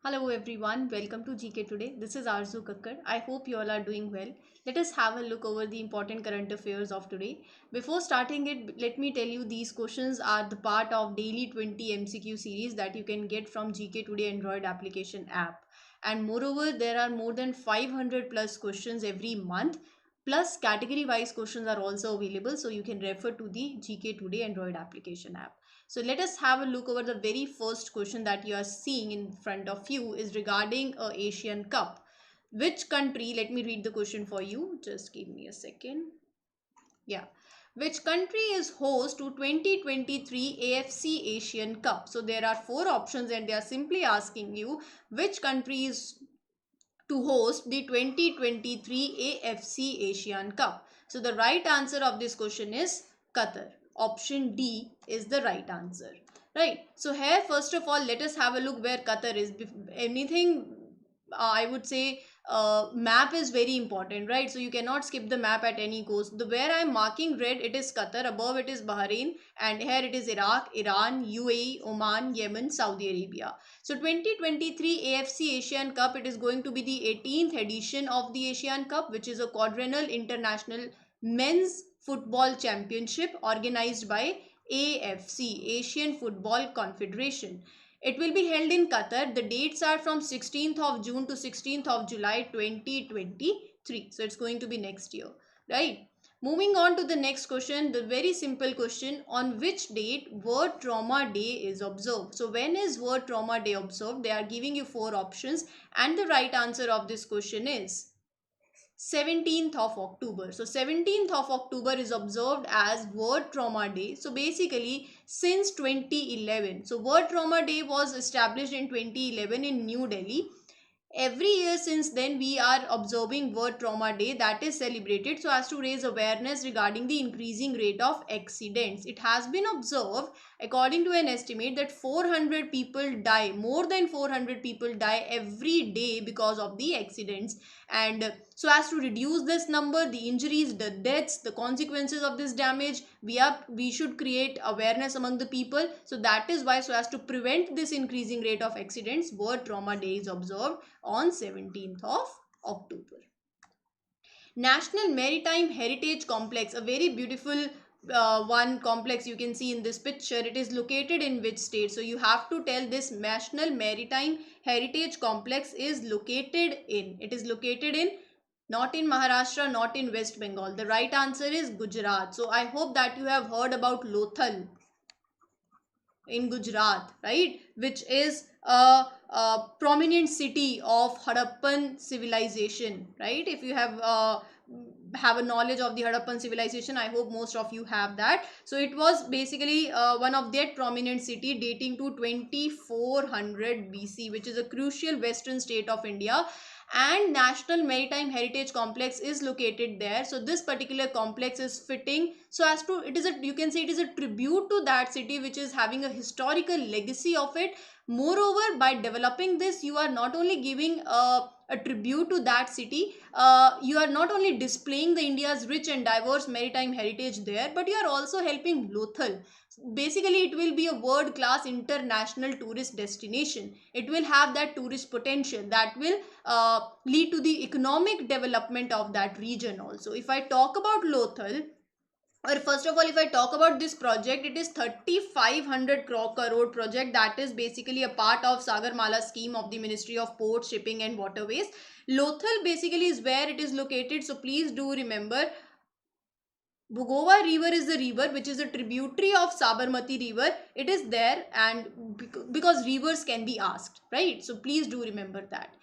Hello everyone, welcome to GK Today. This is Arzu Kakkar. I hope you all are doing well. Let us have a look over the important current affairs of today. Before starting it, let me tell you these questions are the part of daily 20 MCQ series that you can get from GK Today Android application app. And moreover, there are more than 500 plus questions every month. Plus category wise questions are also available, so you can refer to the GK Today Android application app. So let us have a look over the very first question that you are seeing in front of you is regarding a Asian Cup. Which country, let me read the question for you. Just give me a second. Yeah. Which country is host to 2023 AFC Asian Cup? So there are four options and they are simply asking you which country is to host the 2023 AFC Asian Cup. So the right answer of this question is Qatar. Option D is the right answer. Right. So here first of all let us have a look where Qatar is. Anything I would say map is very important, right? So you cannot skip the map at any cost. The where I'm marking red, it is Qatar, above it is Bahrain, and here it is Iraq, Iran, UAE, Oman, Yemen, Saudi Arabia. So 2023 AFC Asian Cup, it is going to be the 18th edition of the Asian Cup, which is a quadrennial international men's football championship organized by AFC, Asian Football Confederation. It will be held in Qatar. The dates are from 16th of June to 16th of July 2023. So it's going to be next year, right? Moving on to the next question, the very simple question, on which date World Trauma Day is observed? So when is World Trauma Day observed? They are giving you four options and the right answer of this question is 17th of October. So 17th of October is observed as World Trauma Day. So basically since 2011. So World Trauma Day was established in 2011 in New Delhi. Every year since then we are observing World Trauma Day that is celebrated so as to raise awareness regarding the increasing rate of accidents. It has been observed according to an estimate that 400 people die, more than 400 people die every day because of the accidents, and so as to reduce this number, the injuries, the deaths, the consequences of this damage, we should create awareness among the people. So that is why, so as to prevent this increasing rate of accidents, World Trauma Day is observed on 17th of October. National Maritime Heritage Complex, a very beautiful one complex you can see in this picture. It is located in which state? So you have to tell this National Maritime Heritage Complex is located in. It is located in, not in Maharashtra, not in West Bengal. The right answer is Gujarat. So I hope that you have heard about Lothal in Gujarat, right? Which is a prominent city of Harappan civilization, right? If you have a knowledge of the Harappan civilization, I hope most of you have that. So it was basically one of that prominent city dating to 2400 BC, which is a crucial western state of India, and National Maritime Heritage Complex is located there. So this particular complex is fitting so as to, it is a, you can say it is a tribute to that city which is having a historical legacy of it. Moreover, by developing this, you are not only giving a tribute to that city, you are not only displaying the India's rich and diverse maritime heritage there, but you are also helping Lothal. Basically it will be a world class international tourist destination. It will have that tourist potential that will lead to the economic development of that region also. If I talk about Lothal, or first of all if I talk about this project, it is 3500 crore project that is basically a part of Sagarmala scheme of the Ministry of Ports, Shipping and Waterways. Lothal basically is where it is located, so please do remember Bhugova river is the river which is a tributary of Sabarmati river. It is there, and because rivers can be asked, right? So please do remember that.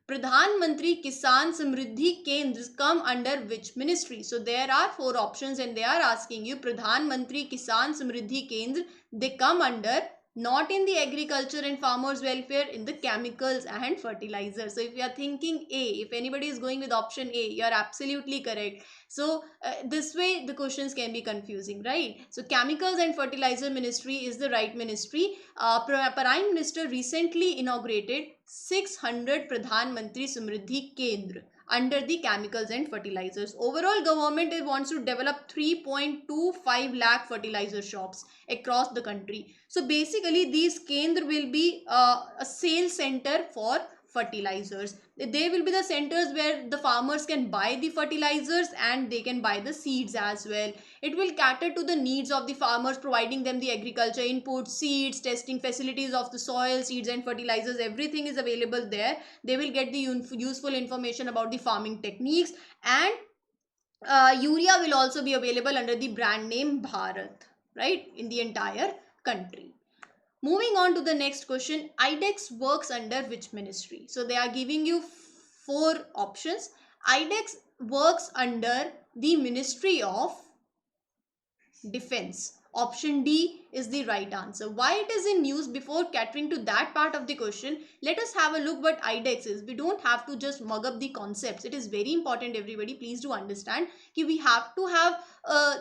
Pradhan Mantri Kisan Samruddhi Kendras come under which ministry? So there are four options and they are asking you Pradhan Mantri Kisan Samruddhi Kendra, they come under, not in the agriculture and farmers welfare, in the chemicals and fertilizers. So if you are thinking A, if anybody is going with option A, you are absolutely correct. So this way the questions can be confusing, right? So chemicals and fertilizer ministry is the right ministry. Prime Minister recently inaugurated 600 Pradhan Mantri Samriddhi Kendra. under the chemicals and fertilizers. Overall, government wants to develop 3.25 lakh fertilizer shops across the country. So basically these Kendra will be a sales center for fertilizers. They will be the centers where the farmers can buy the fertilizers and they can buy the seeds as well. It will cater to the needs of the farmers, providing them the agriculture inputs, seeds, testing facilities of the soil, seeds and fertilizers. Everything is available there. They will get the useful information about the farming techniques, and urea will also be available under the brand name Bharat, right, in the entire country. Moving on to the next question, i-DEX works under which ministry? So they are giving you 4 options. i-DEX works under the Ministry of Defense. Option D is the right answer. Why it is in news? Before catering to that part of the question, let us have a look what i-DEX is. We don't have to just mug up the concepts. It is very important, everybody. Please do understand that we have to have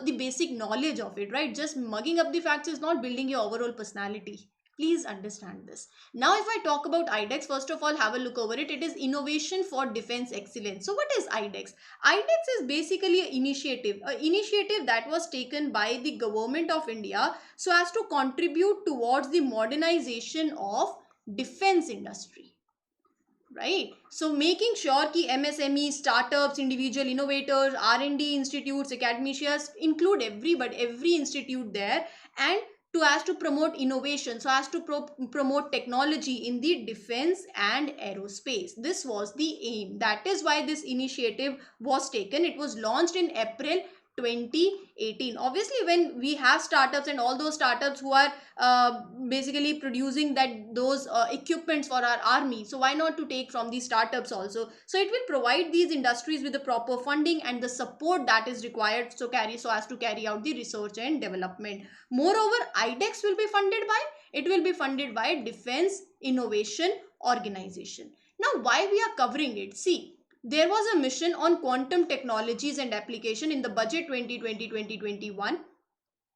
the basic knowledge of it, right? Just mugging up the facts is not building your overall personality. Please understand this. Now, if I talk about i-DEX, first of all, have a look over it. It is Innovation for Defense Excellence. So what is i-DEX? i-DEX is basically an initiative that was taken by the government of India so as to contribute towards the modernization of defense industry. Right? So making sure ki MSME, startups, individual innovators, R&D institutes, academicians, include every institute there, and as to promote innovation, so as to promote technology in the defense and aerospace. This was the aim. That is why this initiative was taken. It was launched in April 2018. Obviously, when we have startups and all those startups who are basically producing those equipments for our army, so why not to take from these startups also? So it will provide these industries with the proper funding and the support that is required so as to carry out the research and development. Moreover, i-DEX will be funded by Defense Innovation Organization. Now, why we are covering it? See, there was a mission on quantum technologies and application in the budget 2020-2021,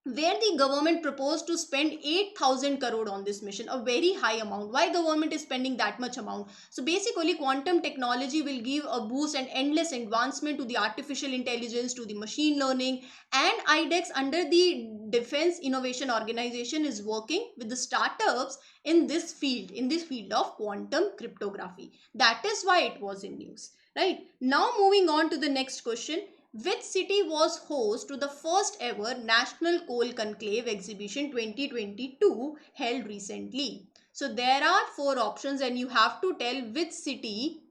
where the government proposed to spend 8,000 crore on this mission, a very high amount. Why government is spending that much amount? So basically, quantum technology will give a boost and endless advancement to the artificial intelligence, to the machine learning, and i-DEX under the Defense Innovation Organization is working with the startups in this field of quantum cryptography. That is why it was in news. Right? Now moving on to the next question. Which city was host to the first ever National Coal Conclave Exhibition 2022 held recently? So there are 4 options and you have to tell which city.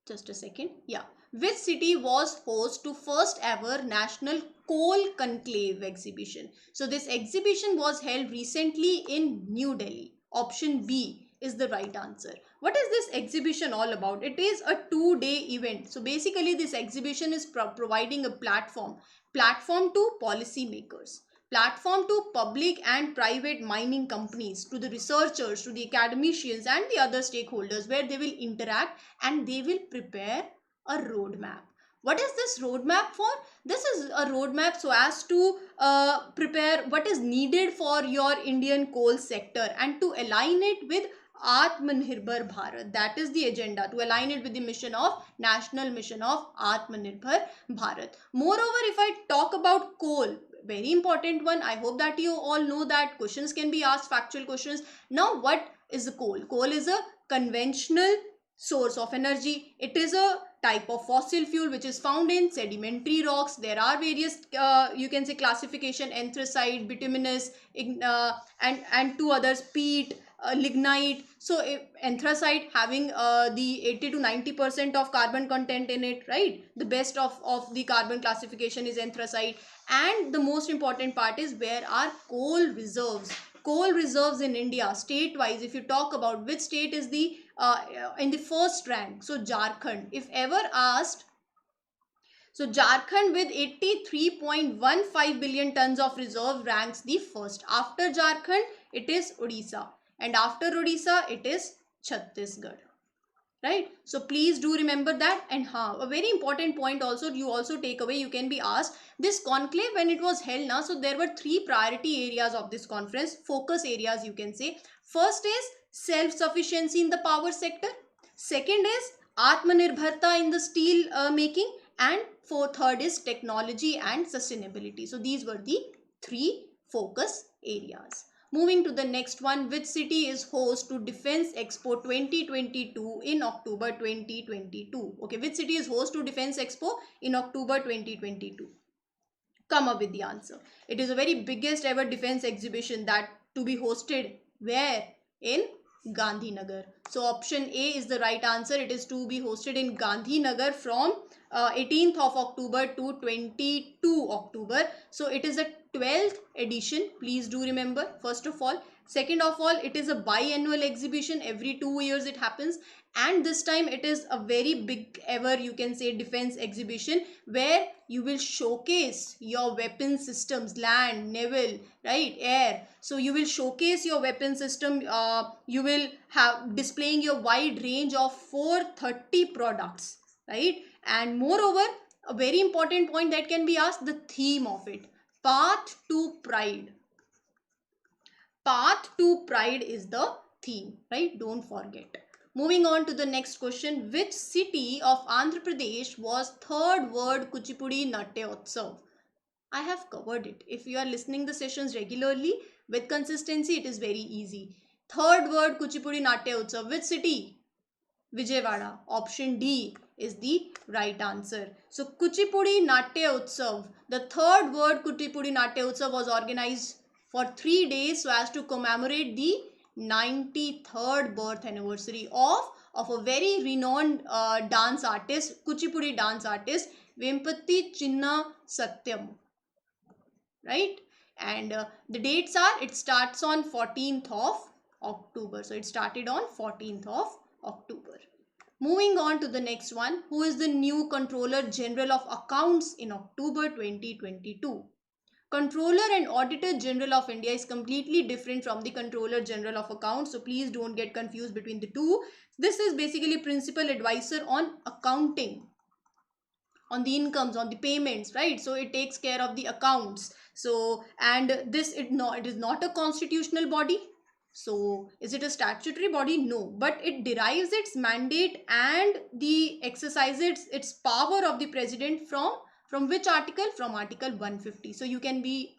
Just a second. Yeah. Which city was host to first ever National Coal Conclave Exhibition? So this exhibition was held recently in New Delhi. Option B is the right answer. What is this exhibition all about? It is a 2-day event. So basically this exhibition is providing a platform to policymakers, platform to public and private mining companies, to the researchers, to the academicians and the other stakeholders, where they will interact and they will prepare a roadmap. What is this roadmap for? This is a roadmap so as to prepare what is needed for your Indian coal sector and to align it with Atmanirbhar Bharat. That is the agenda, to align it with the national mission of Atmanirbhar Bharat. Moreover, if I talk about coal, very important one. I hope that you all know that questions can be asked, factual questions. Now, what is the coal? Coal is a conventional source of energy. It is a type of fossil fuel which is found in sedimentary rocks. There are various you can say classification: anthracite, bituminous, and 2 others, peat, lignite. So anthracite having the 80 to 90% of carbon content in it, right? The best of the carbon classification is anthracite. And the most important part is, where are coal reserves? Coal reserves in India, state-wise, if you talk about which state is the in the first rank, so Jharkhand, if ever asked. So Jharkhand with 83.15 billion tons of reserve ranks the first. After Jharkhand, it is Odisha, and after Odisha, it is Chhattisgarh. Right? So please do remember that. And a very important point also, you also take away, you can be asked, this conclave when it was held now, so there were 3 priority areas of this conference, focus areas you can say. First is self-sufficiency in the power sector. Second is Atmanirbharta in the steel making, and third is technology and sustainability. So these were the 3 focus areas. Moving to the next one, which city is host to Defense Expo 2022 in October 2022? Okay, which city is host to Defense Expo in October 2022? Come up with the answer. It is a very biggest ever defense exhibition that to be hosted where? In Gandhinagar. So option A is the right answer. It is to be hosted in Gandhinagar from 18th of October to 22 October. So it is a 12th edition. Please do remember, first of all. Second of all, it is a biannual exhibition. Every 2 years it happens. And this time it is a very big ever, you can say, defense exhibition where you will showcase your weapon systems, land, naval, right, air. So you will showcase your weapon system. You will have displaying your wide range of 430 products, right? And moreover, a very important point that can be asked, the theme of it, path to pride. Path to pride is the theme, right? Don't forget. Moving on to the next question, which city of Andhra Pradesh was third World Kuchipudi Natyotsav? I have covered it. If you are listening the sessions regularly with consistency, it is very easy. Third World Kuchipudi Natyotsav, which city? Vijayawada. Option D is the right answer. So Kuchipudi Natyotsav, the third World Kuchipudi Natyotsav was organized for 3 days so as to commemorate the 93rd birth anniversary of a very renowned dance artist, Kuchipudi dance artist, Vempati Chinna Satyam, right? And the dates are, it starts on 14th of October. So it started on 14th of October. Moving on to the next one, who is the new Controller General of Accounts in October 2022? Controller and Auditor General of India is completely different from the Controller General of Accounts. So please don't get confused between the two. This is basically Principal Advisor on accounting, on the incomes, on the payments, right? So it takes care of the accounts. So, and this, it is not a constitutional body. So is it a statutory body? No, but it derives its mandate and the exercises its power of the president from which article? From Article 150. So it can be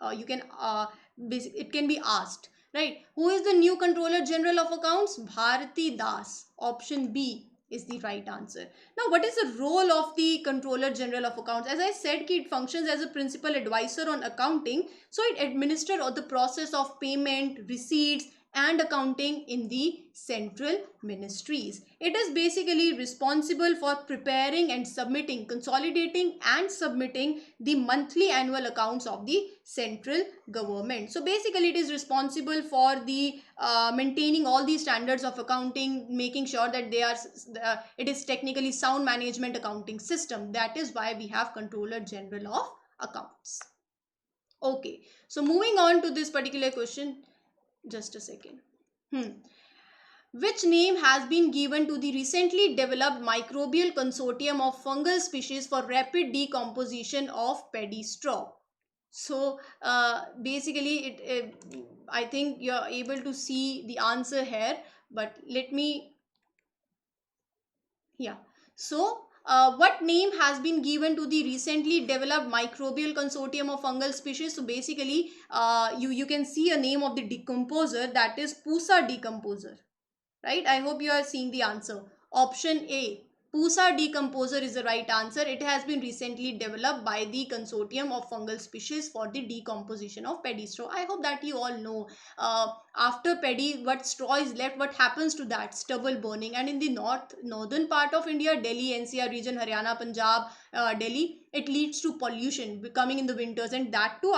asked, right? Who is the new Controller General of Accounts? Bharati Das. Option B is the right answer. Now, what is the role of the Controller General of Accounts? As I said, it functions as a principal advisor on accounting. So it administers the process of payment, receipts, and accounting in the central ministries. It is basically responsible for preparing and submitting, consolidating and submitting the monthly annual accounts of the central government. So basically it is responsible for the maintaining all the standards of accounting, making sure that they are it is technically sound management accounting system. That is why we have Controller General of Accounts. Okay, so moving on to this particular question, just a second. Which name has been given to the recently developed microbial consortium of fungal species for rapid decomposition of paddy straw? So basically I think you're able to see the answer here, but let me, yeah. So what name has been given to the recently developed microbial consortium of fungal species? So basically you can see a name of the decomposer, that is Pusa Decomposer, right? I hope you are seeing the answer. Option A, Pusa Decomposer is the right answer. It has been recently developed by the consortium of fungal species for the decomposition of paddy straw. I hope that you all know after paddy, what straw is left, what happens to that? Stubble burning. And in the northern part of India, Delhi, NCR region, Haryana, Punjab, Delhi, it leads to pollution becoming in the winters, and that too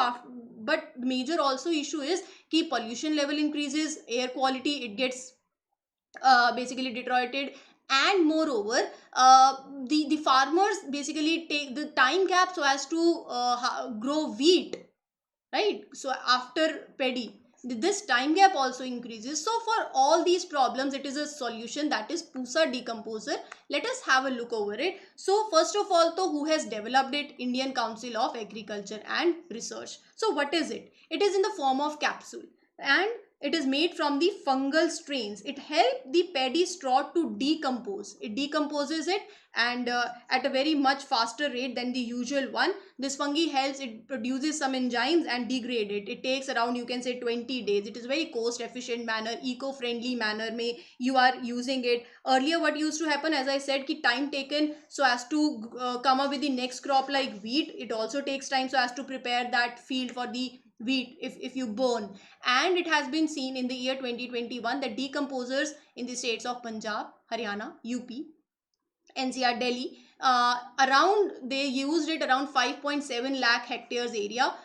but major also issue is कि pollution level increases, air quality, it gets basically deteriorated, and moreover the farmers basically take the time gap so as to grow wheat, right? So after paddy, this time gap also increases. So for all these problems, it is a solution, that is Pusa Decomposer. Let us have a look over it. So first of all, who has developed it? Indian Council of Agriculture and Research. So what is it? It is in the form of capsule, and It is made from the fungal strains. It helps the paddy straw to decompose. It decomposes it, and at a very much faster rate than the usual one. This fungi helps, it produces some enzymes and degrade it. It takes around, you can say, 20 days. It is very cost efficient manner, eco-friendly manner may you are using it. Earlier what used to happen, as I said, ki time taken so as to come up with the next crop like wheat. It also takes time so as to prepare that field for the wheat if you burn. And it has been seen in the year 2021 that decomposers in the states of Punjab, Haryana, UP, NCR, Delhi, around they used it around 5.7 lakh hectares area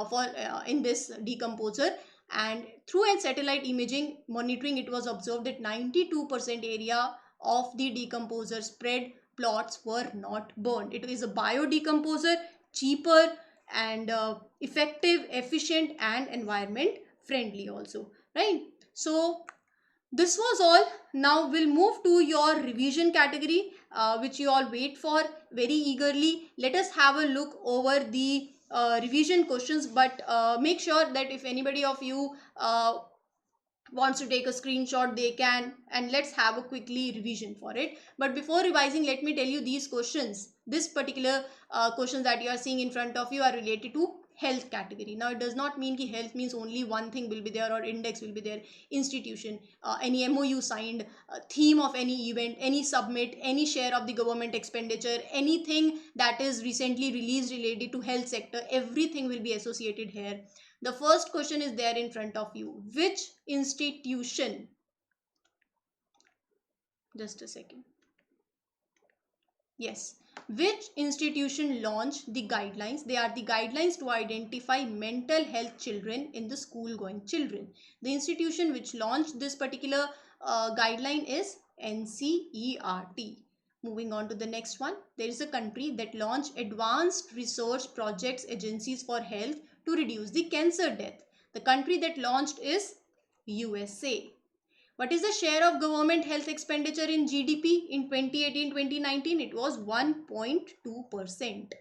for in this decomposer. And through a satellite imaging monitoring, it was observed that 92% area of the decomposer spread plots were not burned. It is a biodecomposer, cheaper and effective, efficient and environment friendly also, right? So this was all. Now we'll move to your revision category, which you all wait for very eagerly. Let us have a look over the revision questions, but make sure that if anybody of you wants to take a screenshot, they can, and let's have a quickly revision for it. But before revising, let me tell you these questions. This particular questions that you are seeing in front of you are related to health category. Now it does not mean ki health means only one thing will be there or index will be there. Institution, any MOU signed, theme of any event, any submit, any share of the government expenditure, anything that is recently released related to health sector, everything will be associated here. The first question is there in front of you. Which institution? Just a second. Yes. Which institution launched the guidelines? They are the guidelines to identify mental health children in the school going children. The institution which launched this particular guideline is NCERT. Moving on to the next one. There is a country that launched advanced research projects agencies for health to reduce the cancer death. The country that launched is USA. What is the share of government health expenditure in GDP in 2018-2019? It was 1.2%.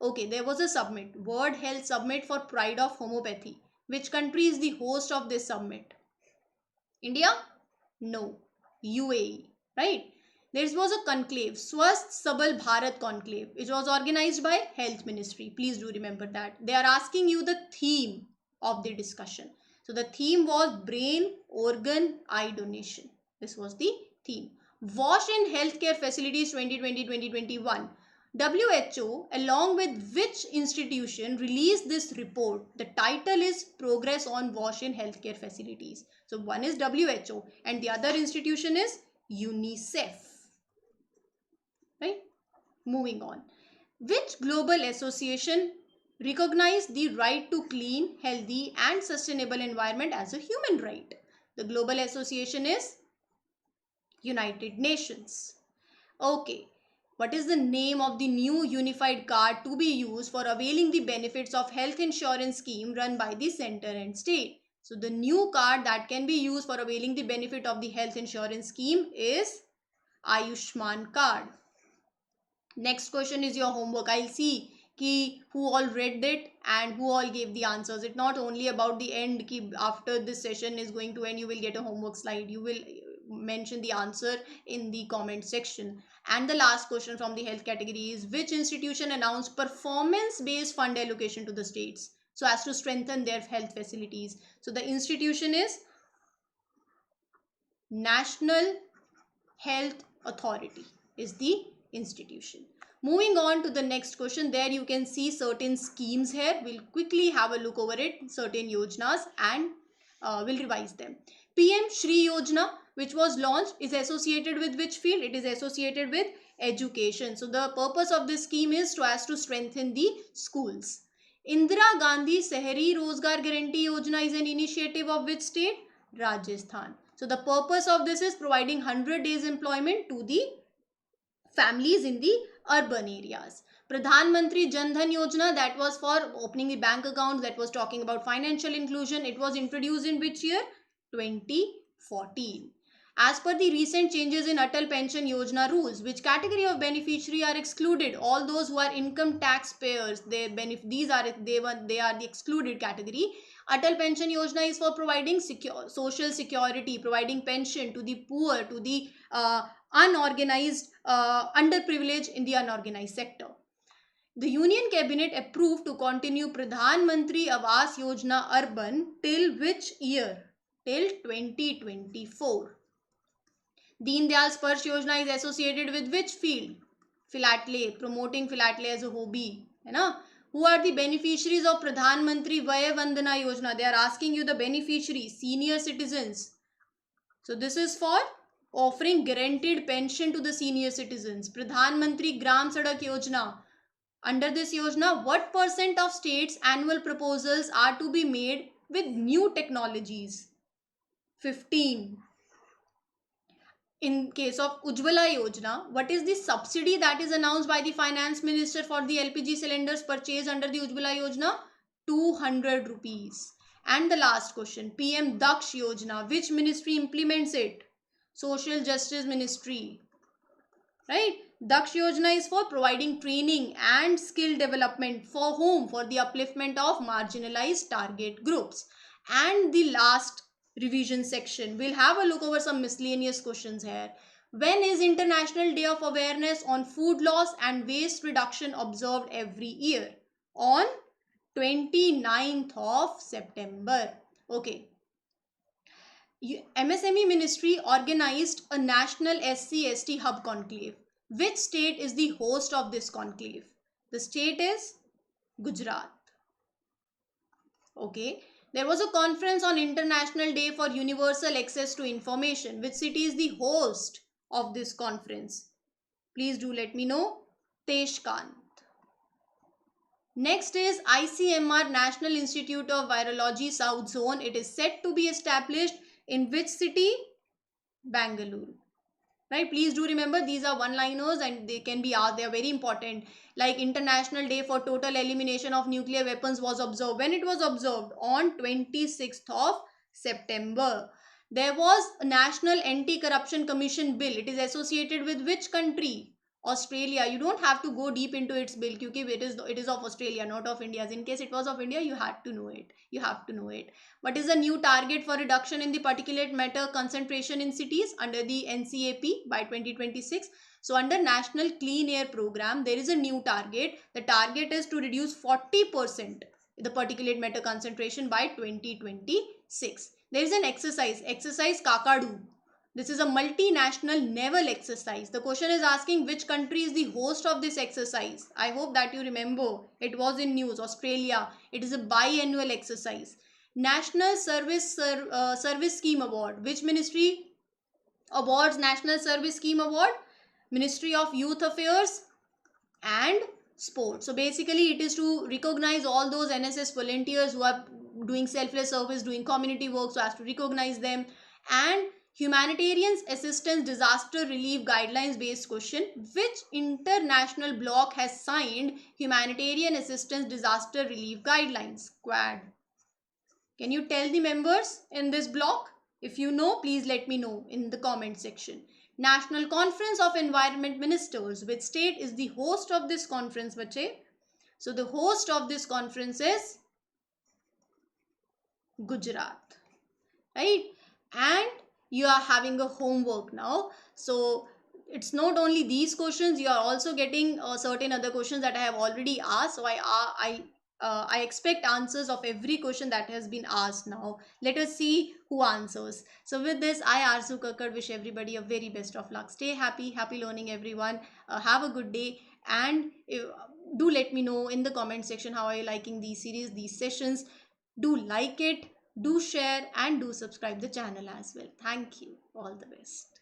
Okay, there was a summit, World Health Summit for Pride of Homeopathy. Which country is the host of this summit? India? No. UAE, right? There was a conclave, Swasth Sabal Bharat Conclave. It was organized by Health Ministry. Please do remember that. They are asking you the theme of the discussion. So the theme was brain organ eye donation. This was the theme. WASH in healthcare facilities 2020-2021. WHO along with which institution released this report? The title is Progress on WASH in healthcare facilities. So one is WHO and the other institution is UNICEF. Right? Moving on. Which global association recognized the right to clean, healthy and sustainable environment as a human right? The global association is United Nations. Okay. What is the name of the new unified card to be used for availing the benefits of health insurance scheme run by the center and state? So the new card that can be used for availing the benefit of the health insurance scheme is Ayushman card. Next question is your homework. I'll see ki who all read it and who all gave the answers. It's not only about the end ki after this session is going to end you will get a homework slide. You will mention the answer in the comment section. And the last question from the health category is which institution announced performance based fund allocation to the states so as to strengthen their health facilities? So the institution is National Health Authority is the institution. Moving on to the next question. There you can see certain schemes here. We'll quickly have a look over it. Certain yojanas and we'll revise them. PM Shri Yojana, which was launched, is associated with which field? It is associated with education. So the purpose of this scheme is as to strengthen the schools. Indira Gandhi Sehri Rozgar Guarantee Yojana is an initiative of which state? Rajasthan. So the purpose of this is providing 100 days employment to the families in the urban areas. Pradhan Mantri Jan Dhan Yojana, that was for opening the bank accounts, that was talking about financial inclusion. It was introduced in which year? 2014. As per the recent changes in Atal Pension Yojana rules, which category of beneficiary are excluded? All those who are income tax payers, they are the excluded category. Atal Pension Yojana is for providing social security, providing pension to the poor, to the unorganized, underprivileged in the unorganized sector. The Union Cabinet approved to continue Pradhan Mantri Awas Yojana Urban till which year? Till 2024. Deen Dayal Sparsh Yojana is associated with which field? Philately, promoting philately as a hobby. Who are the beneficiaries of Pradhan Mantri Vaya Vandana Yojana? They are asking you the beneficiaries, senior citizens. So this is for offering guaranteed pension to the senior citizens. Pradhan Mantri Gram Sadak Yojana. Under this Yojana, what percent of states' annual proposals are to be made with new technologies? 15. In case of Ujjwala Yojana, what is the subsidy that is announced by the finance minister for the LPG cylinders purchased under the Ujjwala Yojana? 200 rupees. And the last question, PM Daksh Yojana, which ministry implements it? Social Justice Ministry. Right? Daksh Yojana is for providing training and skill development for whom? For the upliftment of marginalized target groups. And the last revision section, we'll have a look over some miscellaneous questions here. When is International Day of Awareness on Food Loss and Waste Reduction observed every year? On 29th of September. Okay. MSME Ministry organized a national SC/ST hub conclave. Which state is the host of this conclave? The state is Gujarat. Okay. There was a conference on International Day for Universal Access to Information. Which city is the host of this conference? Please do let me know. Tashkent. Next is ICMR National Institute of Virology South Zone. It is set to be established in which city? Bangalore. Right? Please do remember these are one-liners and they can be asked. They are very important. Like International Day for Total Elimination of Nuclear Weapons was observed. When it was observed? On 26th of September. There was a National Anti-Corruption Commission Bill. It is associated with which country? Australia. You don't have to go deep into its bill because it is of Australia, not of India's. In case it was of India, you had to know it. You have to know it. What is the new target for reduction in the particulate matter concentration in cities under the NCAP by 2026? So under National Clean Air Program, there is a new target. The target is to reduce 40% the particulate matter concentration by 2026. There is an exercise Kakadu. This is a multinational naval exercise. The question is asking which country is the host of this exercise. I hope that you remember. It was in news. Australia. It is a biannual exercise. National Service Scheme Award. Which ministry awards National Service Scheme Award? Ministry of Youth Affairs and Sports. So basically it is to recognize all those NSS volunteers who are doing selfless service, doing community work. So as to recognize them. And Humanitarian Assistance Disaster Relief Guidelines based question. Which international bloc has signed Humanitarian Assistance Disaster Relief Guidelines? Quad. Can you tell the members in this bloc? If you know, please let me know in the comment section. National Conference of Environment Ministers. Which state is the host of this conference, bache? So the host of this conference is Gujarat. Right? And you are having a homework now. So it's not only these questions, you are also getting certain other questions that I have already asked. So I expect answers of every question that has been asked now. Let us see who answers. So with this, I Arzu Kakkar wish everybody a very best of luck. Stay happy, happy learning everyone. Have a good day and do let me know in the comment section how are you liking these series, these sessions. Do like it. Do share and do subscribe the channel as well. Thank you. All the best.